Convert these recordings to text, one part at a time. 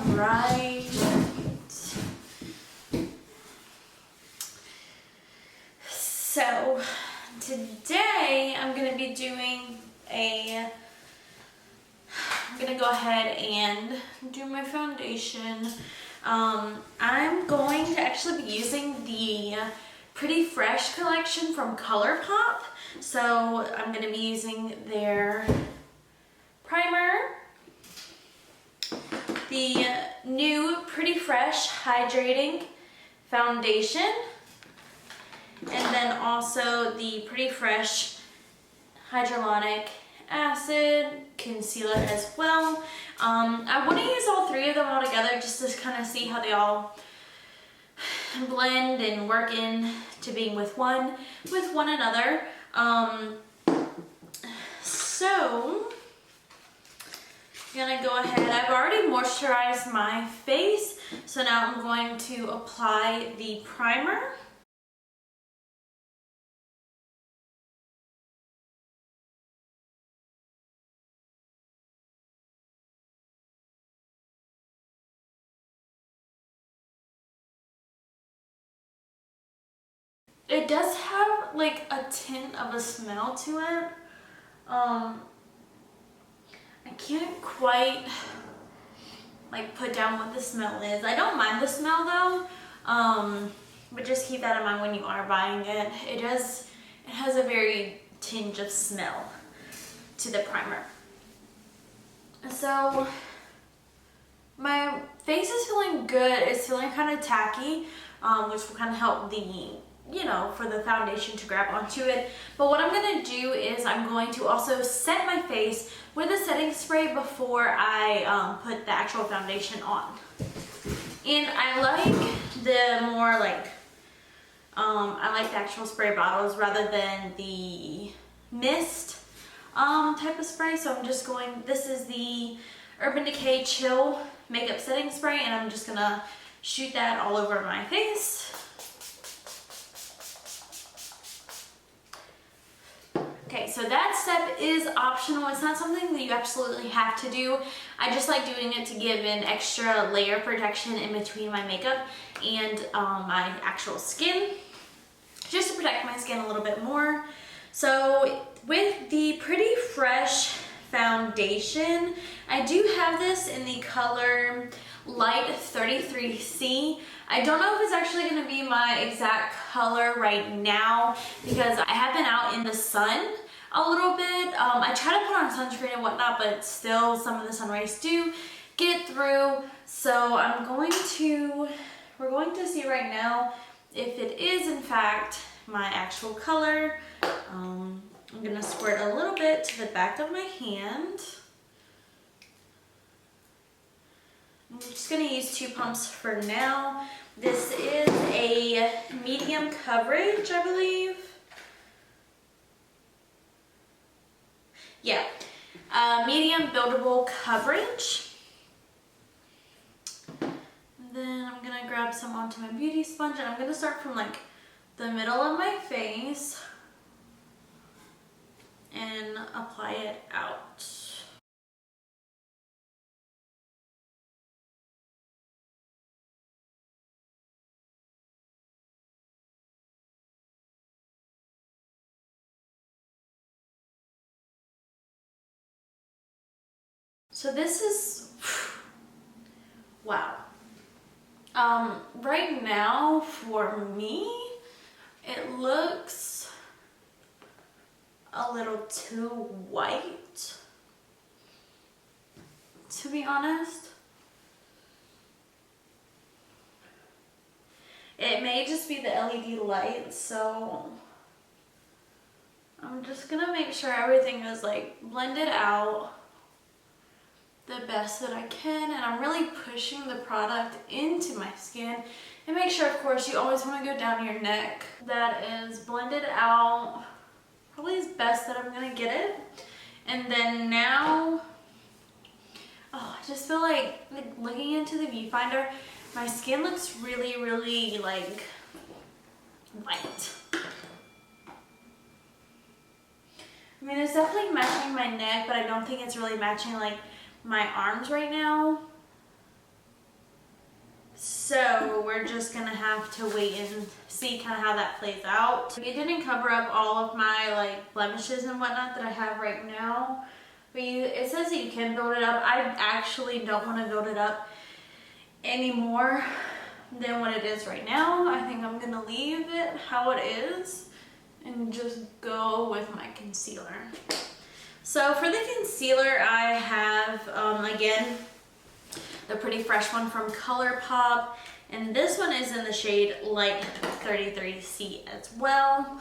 Alright. So today I'm going to be doing I'm going to go ahead and do my foundation. I'm going to actually be using the Pretty Fresh collection from Colourpop. So I'm going to be using their primer, the new Pretty Fresh Hydrating Foundation, and then also the Pretty Fresh Hyaluronic Acid Concealer as well. I want to use all three of them all together just to kind of see how they all blend and work into being with one another. So I'm gonna go ahead. I've already moisturized my face, so now I'm going to apply the primer. It does have like a tint of a smell to it. I can't quite like put down what the smell is. I don't mind the smell though, but just keep that in mind when you are buying it. It has a very tinge of smell to the primer. So my face is feeling good. It's feeling kind of tacky, which will kind of help for the foundation to grab onto it. But what I'm going to do is I'm going to also set my face with a setting spray before I put the actual foundation on. And I like the more like, I like the actual spray bottles rather than the mist type of spray. So I'm just going, this is the Urban Decay Chill Makeup Setting Spray, and I'm just going to shoot that all over my face. Okay, so that step is optional. It's not something that you absolutely have to do. I just like doing it to give an extra layer of protection in between my makeup and my actual skin, just to protect my skin a little bit more. So with the Pretty Fresh foundation, I do have this in the color Light 33C. I don't know if it's actually going to be my exact color right now because I have been out in the sun a little bit. I try to put on sunscreen and whatnot, but still some of the sun rays do get through. So we're going to see right now if it is in fact my actual color. I'm going to squirt a little bit to the back of my hand. I'm just going to use 2 pumps for now. This is a medium coverage, I believe. Yeah, medium buildable coverage. And then I'm going to grab some onto my beauty sponge, and I'm going to start from like the middle of my face and apply it out. So this is, wow. Right now for me, it looks a little too white, to be honest. It may just be the LED light, so I'm just gonna make sure everything is like blended out the best that I can, and I'm really pushing the product into my skin. And make sure, of course, you always want to go down your neck. That is blended out probably as best that I'm gonna get it. And then now, oh, I just feel like looking into the viewfinder, my skin looks really, really like white. I mean, it's definitely matching my neck, but I don't think it's really matching like my arms right now. So we're just gonna have to wait and see kind of how that plays out. It didn't cover up all of my like blemishes and whatnot that I have right now. But it says that you can build it up. I actually don't want to build it up any more than what it is right now. I think I'm gonna leave it how it is and just go with my concealer. So for the concealer, I have, again, the Pretty Fresh one from Colourpop, and this one is in the shade Light 33C as well.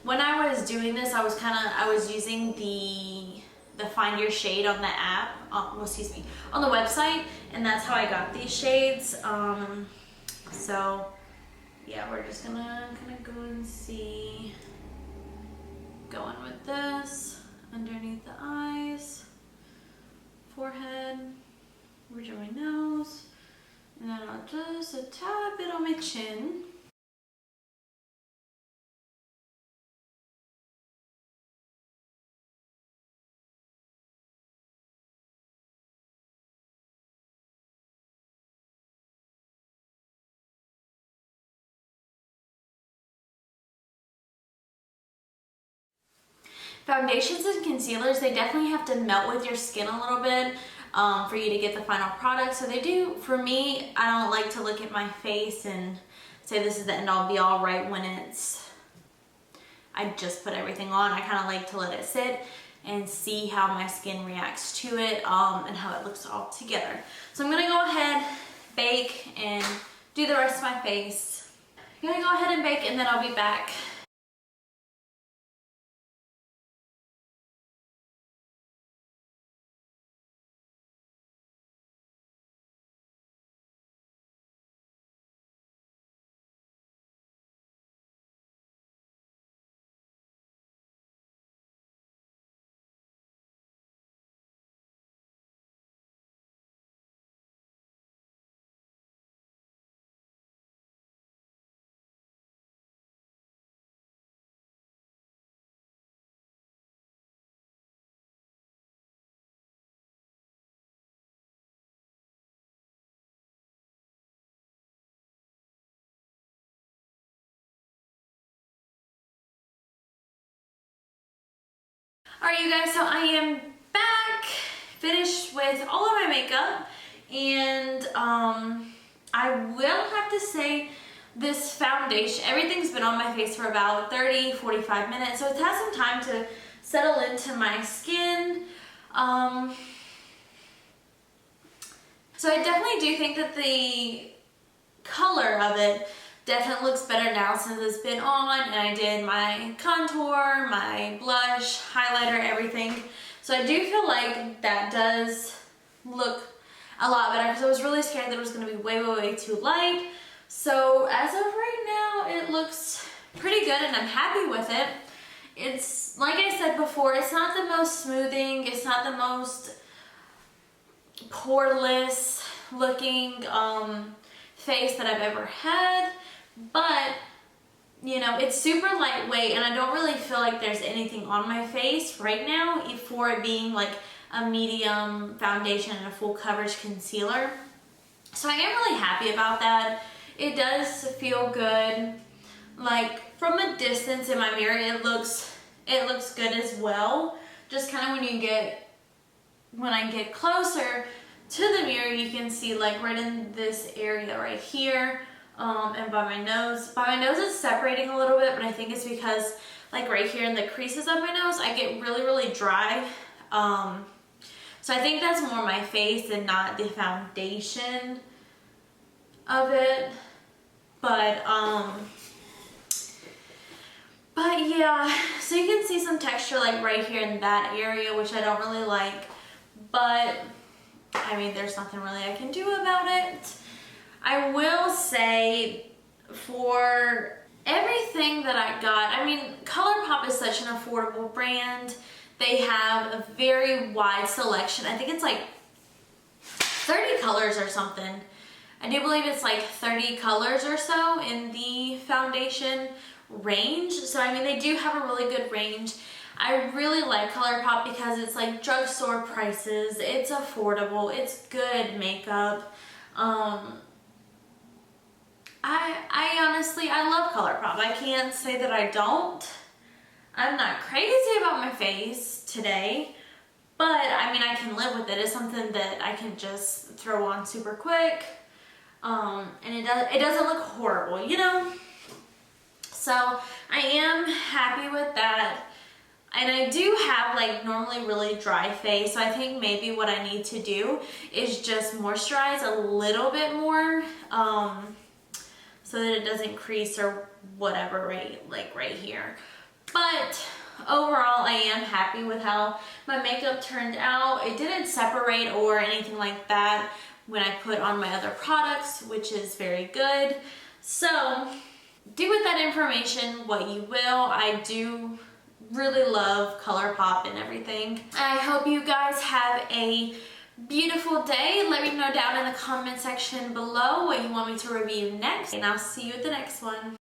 When I was doing this, I was using the Find Your Shade on the app, on the website, and that's how I got these shades. So yeah, we're just gonna go and see. Going with this underneath the eyes, forehead, ridge of my nose, and then I'll just a tad bit on my chin. Foundations and concealers, they definitely have to melt with your skin a little bit for you to get the final product. So they do, for me, I don't like to look at my face and say this is the end all be all right when I just put everything on. I kind of like to let it sit and see how my skin reacts to it and how it looks all together. So I'm gonna go ahead, bake, and do the rest of my face. I'm gonna go ahead and bake and then I'll be back. Alright you guys, so I am back, finished with all of my makeup, and I will have to say this foundation, everything's been on my face for about 30-45 minutes, so it's had some time to settle into my skin. So I definitely do think that the color of it definitely looks better now since it's been on, and I did my contour, my blush, highlighter, everything. So I do feel like that does look a lot better because I was really scared that it was going to be way too light. So as of right now, it looks pretty good and I'm happy with it. It's, like I said before, it's not the most smoothing, it's not the most poreless looking face that I've ever had. But, you know, it's super lightweight and I don't really feel like there's anything on my face right now for it being like a medium foundation and a full coverage concealer. So I am really happy about that. It does feel good. Like from a distance in my mirror, it looks good as well. Just kind of when I get closer to the mirror, you can see like right in this area right here. And by my nose it's separating a little bit, but I think it's because like right here in the creases of my nose, I get really dry. So I think that's more my face and not the foundation of it. But yeah, so you can see some texture like right here in that area, which I don't really like, but I mean, there's nothing really I can do about it. I will say for everything that I got, I mean, Colourpop is such an affordable brand. They have a very wide selection. I think it's like 30 colors or something. I do believe it's like 30 colors or so in the foundation range. So I mean, they do have a really good range. I really like Colourpop because it's like drugstore prices, it's affordable, it's good makeup. I honestly, I love Colourpop. I can't say that I don't. I'm not crazy about my face today, but I mean, I can live with it. It's something that I can just throw on super quick. And it doesn't look horrible, you know? So I am happy with that. And I do have like normally really dry face, so I think maybe what I need to do is just moisturize a little bit more, so that it doesn't crease or whatever, right here. But overall, I am happy with how my makeup turned out. It didn't separate or anything like that when I put on my other products, which is very good. So do with that information what you will. I do really love Colourpop and everything. I hope you guys have a beautiful day. Let me know down in the comment section below what you want me to review next, and I'll see you at the next one.